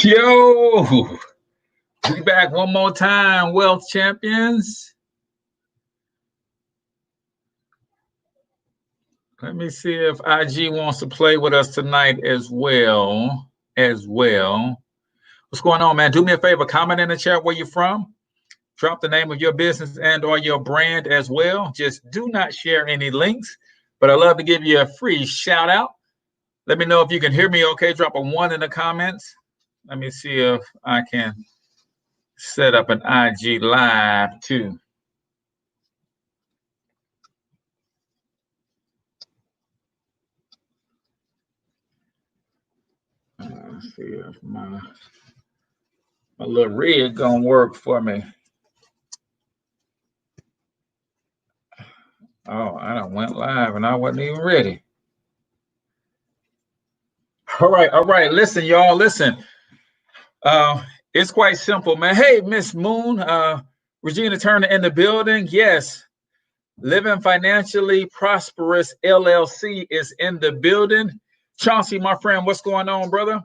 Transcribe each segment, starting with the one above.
Yo, we back one more time, Wealth Champions. Let me see if IG wants to play with us tonight as well. What's going on, man? Do me a favor, comment in the chat where you're from. Drop the name of your business and or your brand as well. Just do not share any links, but I'd love to give you a free shout out. Let me know if you can hear me okay. Drop a 1 in the comments. Let me see if I can set up an IG live too. Let's see if my little rig gonna work for me. Oh, I done went live and I wasn't even ready. All right. Listen, y'all, listen. It's quite simple, man. Hey, Miss Moon, Regina Turner in the building. Yes, Living Financially Prosperous LLC is in the building. Chauncey, my friend, what's going on, brother?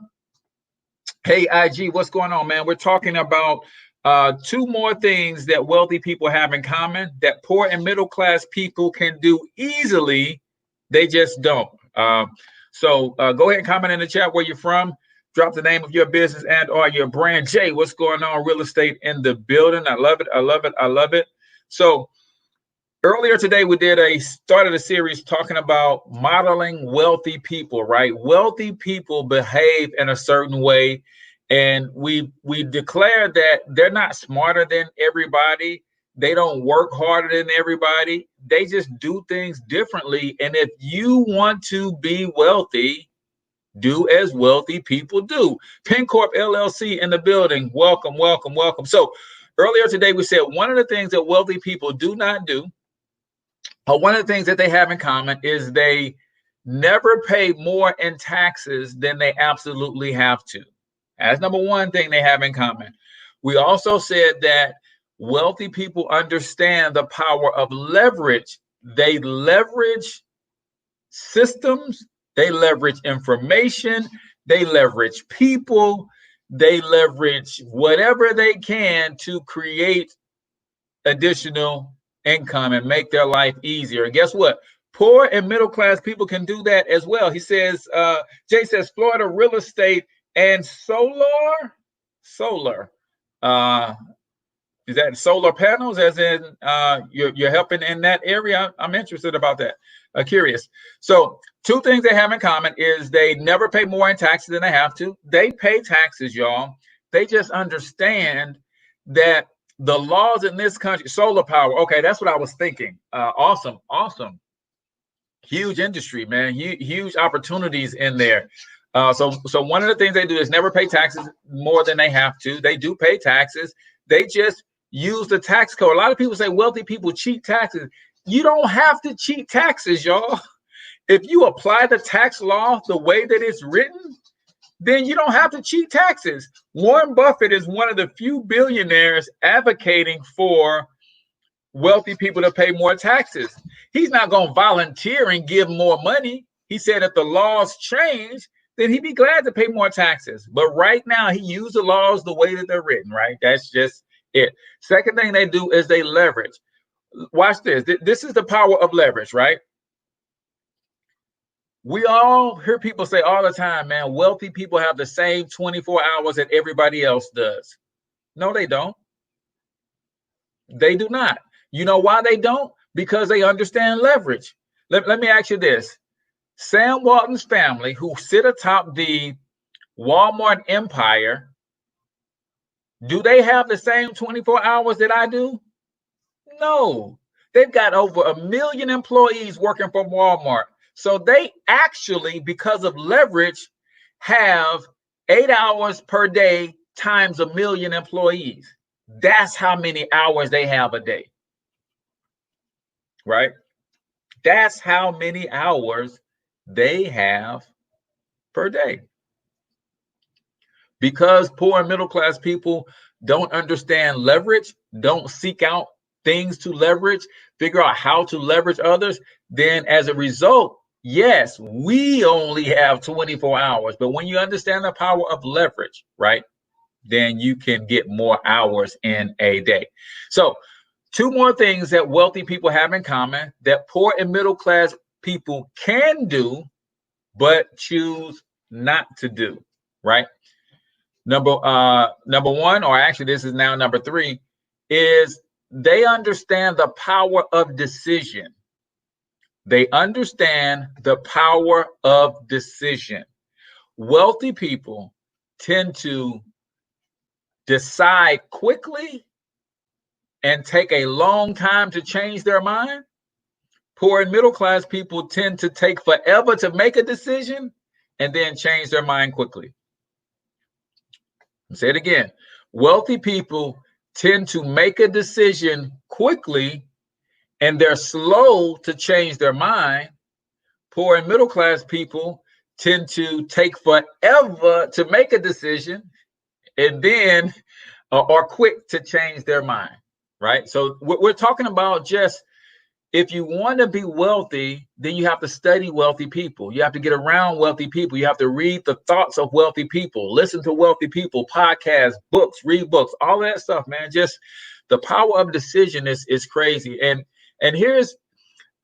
Hey, IG, what's going on, man? We're talking about two more things that wealthy people have in common that poor and middle class people can do easily. They just don't. So go ahead and comment in the chat where you're from. Drop the name of your business and or your brand. Jay, what's going on? Real estate in the building. I love it. So earlier today, we started a series talking about modeling wealthy people, right? Wealthy people behave in a certain way. And we declared that they're not smarter than everybody. They don't work harder than everybody. They just do things differently. And if you want to be wealthy, do as wealthy people do. PenCorp LLC in the building. Welcome. So earlier today, we said one of the things that wealthy people do not do, or one of the things that they have in common, is they never pay more in taxes than they absolutely have to. That's number one thing they have in common. We also said that wealthy people understand the power of leverage. They leverage systems, they leverage information, they leverage people, they leverage whatever they can to create additional income and make their life easier. And guess what? Poor and middle class people can do that as well. He says, Jay says, Florida real estate and solar. Is that solar panels? As in, you're helping in that area? I'm interested about that. Curious. So, two things they have in common is they never pay more in taxes than they have to. They pay taxes, y'all. They just understand that the laws in this country, solar power. Okay, that's what I was thinking. Awesome. Huge industry, man. Huge opportunities in there. So one of the things they do is never pay taxes more than they have to. They do pay taxes. They just use the tax code. A lot of people say wealthy people cheat taxes. You don't have to cheat taxes, y'all. If you apply the tax law the way that it's written, then you don't have to cheat taxes. Warren Buffett is one of the few billionaires advocating for wealthy people to pay more taxes. He's not going to volunteer and give more money. He said if the laws change, then he'd be glad to pay more taxes. But right now, he used the laws the way that they're written, right? That's just it. Second thing they do is they leverage. Watch this. This is the power of leverage, right? We all hear people say all the time, man, wealthy people have the same 24 hours that everybody else does. No, they don't. They do not. You know why they don't? Because they understand leverage. Let me ask you this. Sam Walton's family, who sit atop the Walmart empire, do they have the same 24 hours that I do? No. They've got over 1 million employees working for Walmart. So they actually, because of leverage, have 8 hours per day times 1 million employees. That's how many hours they have a day, right? That's how many hours they have per day. Because poor and middle class people don't understand leverage, don't seek out things to leverage, figure out how to leverage others, then as a result, Yes, we only have 24 hours, but when you understand the power of leverage, right, then you can get more hours in a day. So, two more things that wealthy people have in common that poor and middle class people can do, but choose not to do, right? Number one, or actually this is now number three, is they understand the power of decision. They understand the power of decision. Wealthy people tend to decide quickly and take a long time to change their mind. Poor and middle class people tend to take forever to make a decision and then change their mind quickly. I'll say it again. Wealthy people tend to make a decision quickly and they're slow to change their mind. Poor and middle class people tend to take forever to make a decision and then are quick to change their mind, right? So we're talking about just if you want to be wealthy, then you have to study wealthy people. You have to get around wealthy people. You have to read the thoughts of wealthy people, listen to wealthy people, podcasts, books, read books, all that stuff, man. Just the power of decision is crazy. And here's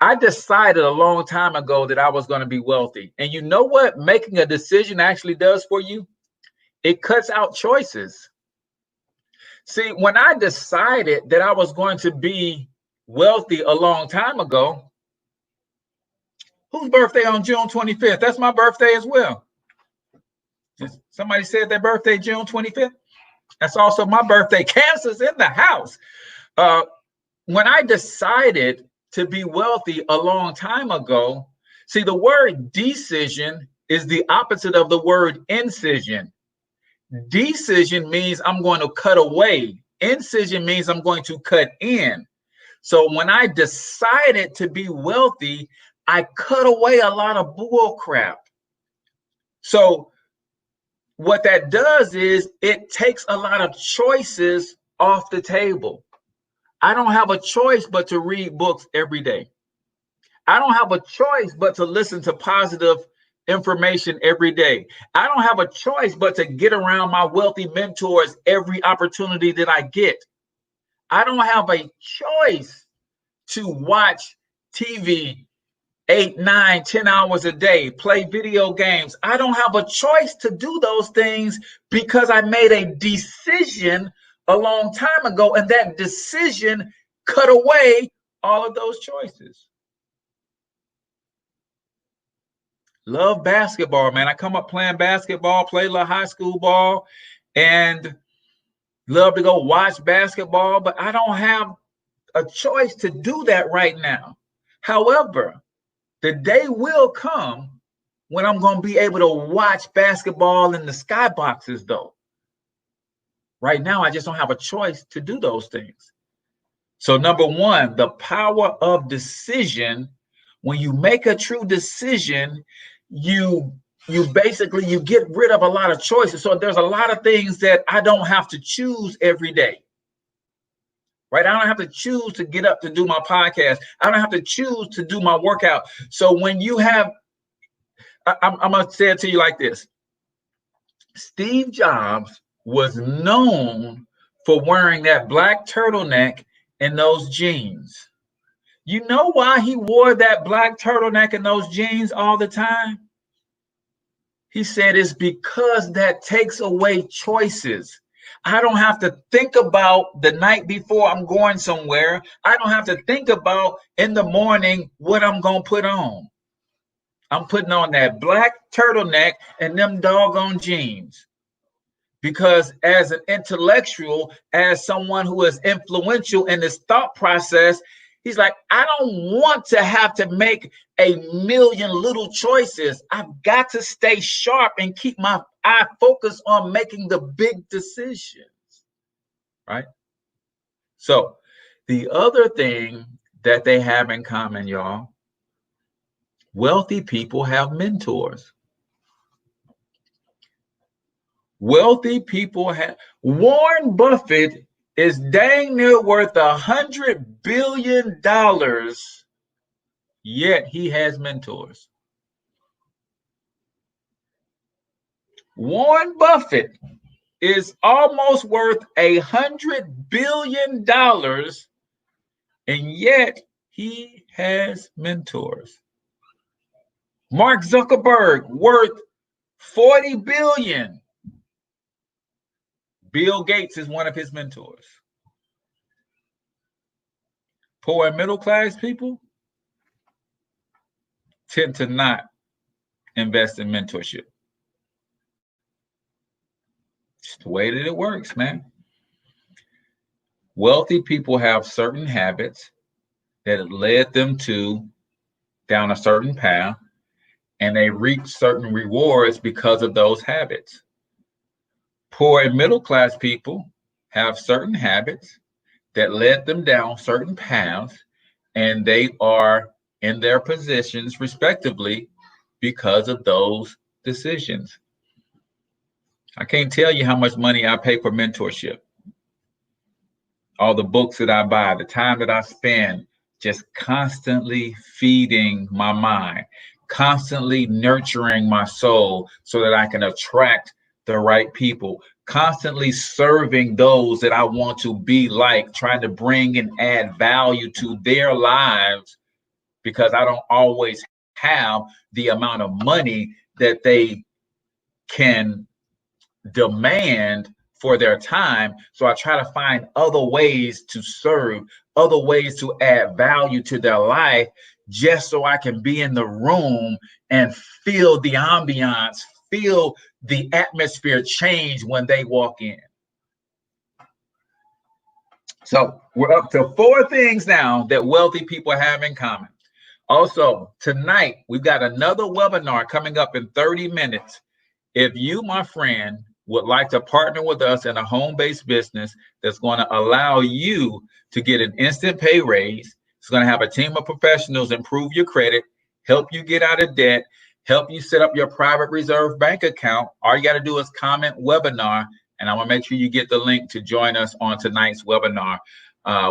I decided a long time ago that I was going to be wealthy. And you know what making a decision actually does for you? It cuts out choices. See, when I decided that I was going to be wealthy a long time ago, whose birthday on June 25th? That's my birthday as well. Somebody said their birthday June 25th. That's also my birthday. Cancer's in the house. When I decided to be wealthy a long time ago, see, the word decision is the opposite of the word incision. Decision means I'm going to cut away. Incision means I'm going to cut in. So when I decided to be wealthy, I cut away a lot of bull crap. So what that does is it takes a lot of choices off the table. I don't have a choice but to read books every day. I don't have a choice but to listen to positive information every day. I don't have a choice but to get around my wealthy mentors every opportunity that I get. I don't have a choice to watch TV 8, 9, 10 hours a day, play video games. I don't have a choice to do those things because I made a decision a long time ago, and that decision cut away all of those choices. Love basketball, man. I come up playing basketball, play a little high school ball, and love to go watch basketball, but I don't have a choice to do that right now. However, the day will come when I'm going to be able to watch basketball in the skyboxes, though. Right now, I just don't have a choice to do those things. So, number one, the power of decision. When you make a true decision, you basically you get rid of a lot of choices. So there's a lot of things that I don't have to choose every day. Right? I don't have to choose to get up to do my podcast. I don't have to choose to do my workout. So when you have, I'm going to say it to you like this. Steve Jobs was known for wearing that black turtleneck and those jeans. You know why he wore that black turtleneck and those jeans all the time? He said it's because that takes away choices. I don't have to think about the night before I'm going somewhere. I don't have to think about in the morning what I'm going to put on. I'm putting on that black turtleneck and them doggone jeans. Because as an intellectual, as someone who is influential in this thought process, he's like, I don't want to have to make a million little choices. I've got to stay sharp and keep my eye focused on making the big decisions, right? So the other thing that they have in common, y'all, wealthy people have mentors. Wealthy people have, Warren Buffett is dang near worth $100 billion, yet he has mentors. Warren Buffett is almost worth $100 billion, and yet he has mentors. Mark Zuckerberg worth 40 billion. Bill Gates is one of his mentors. Poor and middle class people tend to not invest in mentorship. It's the way that it works, man. Wealthy people have certain habits that led them to down a certain path, and they reach certain rewards because of those habits. Poor and middle class people have certain habits that led them down certain paths, and they are in their positions respectively because of those decisions. I can't tell you how much money I pay for mentorship. All the books that I buy, the time that I spend just constantly feeding my mind, constantly nurturing my soul so that I can attract the right people, constantly serving those that I want to be like, trying to bring and add value to their lives, because I don't always have the amount of money that they can demand for their time. So I try to find other ways to serve, other ways to add value to their life, just so I can be in the room and feel the ambiance, feel the atmosphere change when they walk in. So we're up to 4 things now that wealthy people have in common. Also, tonight, we've got another webinar coming up in 30 minutes. If you, my friend, would like to partner with us in a home-based business that's going to allow you to get an instant pay raise, it's going to have a team of professionals improve your credit, help you get out of debt, help you set up your private reserve bank account, all you got to do is comment webinar, and I'm going to make sure you get the link to join us on tonight's webinar.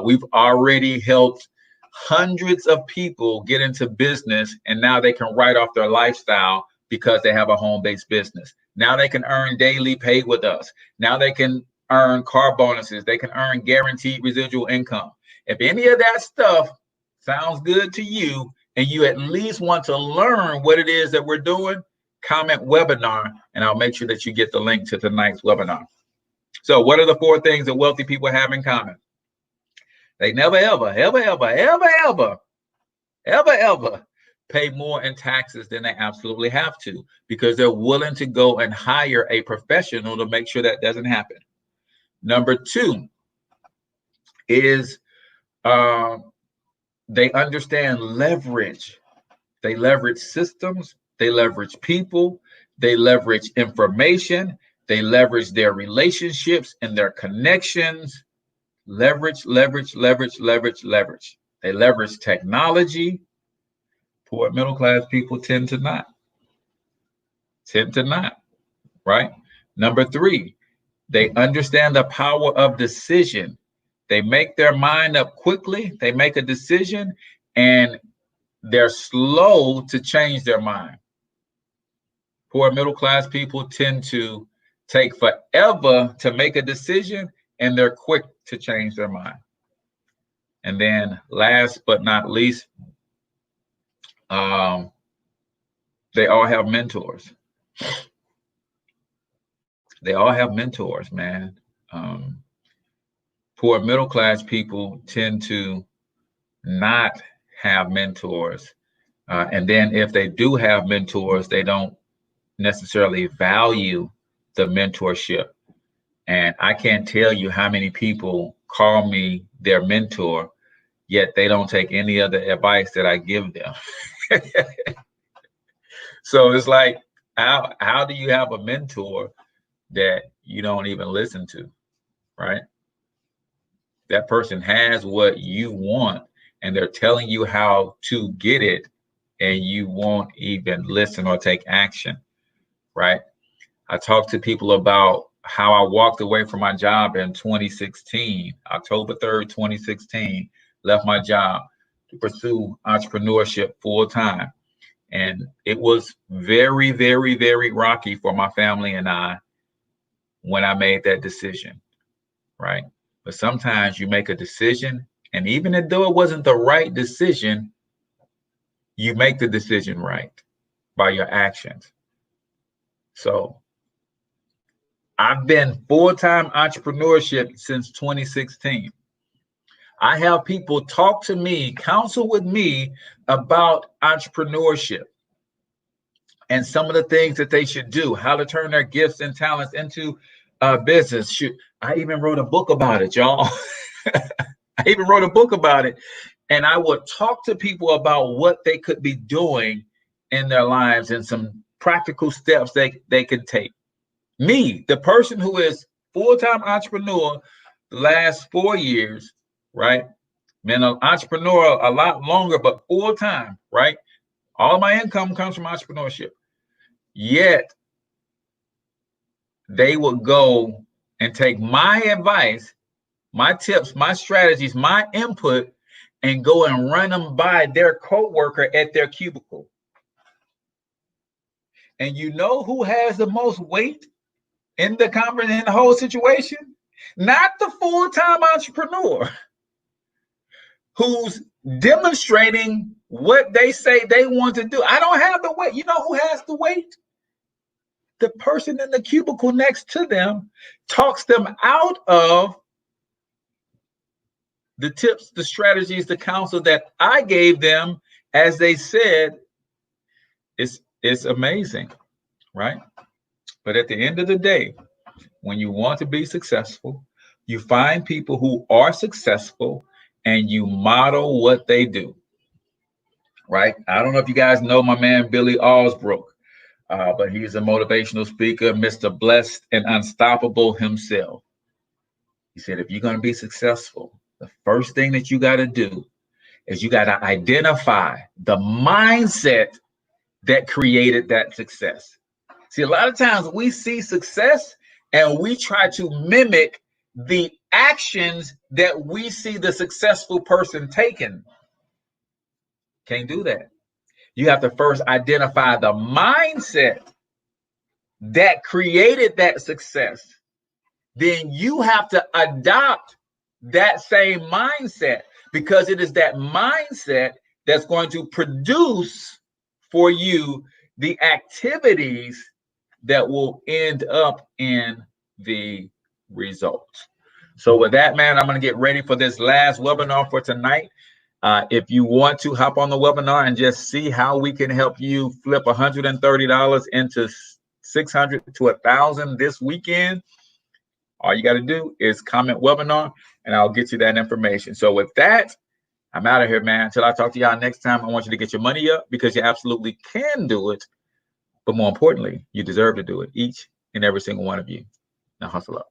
We've already helped hundreds of people get into business, and now they can write off their lifestyle because they have a home-based business. Now they can earn daily pay with us. Now they can earn car bonuses. They can earn guaranteed residual income. If any of that stuff sounds good to you, and you at least want to learn what it is that we're doing, comment webinar, and I'll make sure that you get the link to tonight's webinar. So what are the 4 things that wealthy people have in common? They never, ever pay more in taxes than they absolutely have to, because they're willing to go and hire a professional to make sure that doesn't happen. Number 2 is they understand leverage. They leverage systems, they leverage people, they leverage information, they leverage their relationships and their connections. Leverage. They leverage technology. Poor middle class people tend to not, right? Number 3, they understand the power of decision. They make their mind up quickly. They make a decision, and they're slow to change their mind. Poor middle class people tend to take forever to make a decision, and they're quick to change their mind. And then last but not least, they all have mentors. They all have mentors, man. Poor middle class people tend to not have mentors. And then if they do have mentors, they don't necessarily value the mentorship. And I can't tell you how many people call me their mentor, yet they don't take any of the advice that I give them. So it's like, how do you have a mentor that you don't even listen to, right? That person has what you want, and they're telling you how to get it, and you won't even listen or take action, right? I talk to people about how I walked away from my job in 2016, October 3rd, 2016, left my job to pursue entrepreneurship full time. And it was very, very, very rocky for my family and I when I made that decision, right? But sometimes you make a decision, and even though it wasn't the right decision, you make the decision right by your actions. So I've been full-time entrepreneurship since 2016. I have people talk to me, counsel with me about entrepreneurship and some of the things that they should do, how to turn their gifts and talents into business. I even wrote a book about it, y'all. I even wrote a book about it. And I would talk to people about what they could be doing in their lives and some practical steps they could take. Me, the person who is full-time entrepreneur the last 4 years, right? Been an entrepreneur a lot longer, but full-time, right? All of my income comes from entrepreneurship. Yet they would go and take my advice, my tips, my strategies, my input, and go and run them by their coworker at their cubicle. And you know who has the most weight in the conference, in the whole situation? Not the full-time entrepreneur who's demonstrating what they say they want to do. I don't have the weight. You know who has the weight? The person in the cubicle next to them talks them out of the tips, the strategies, the counsel that I gave them. As they said, it's amazing, right? But at the end of the day, when you want to be successful, you find people who are successful and you model what they do, right? I don't know if you guys know my man, Billy Alsbrook, but he's a motivational speaker, Mr. Blessed and Unstoppable himself. He said, if you're going to be successful, the first thing that you got to do is you got to identify the mindset that created that success. See, a lot of times we see success and we try to mimic the actions that we see the successful person taking. Can't do that. You have to first identify the mindset that created that success. Then you have to adopt that same mindset, because it is that mindset that's going to produce for you the activities that will end up in the results. So with that, man, I'm going to get ready for this last webinar for tonight. If you want to hop on the webinar and just see how we can help you flip $130 into $600 to $1,000 this weekend, all you got to do is comment webinar and I'll get you that information. So with that, I'm out of here, man. Until I talk to y'all next time, I want you to get your money up, because you absolutely can do it. But more importantly, you deserve to do it, each and every single one of you. Now hustle up.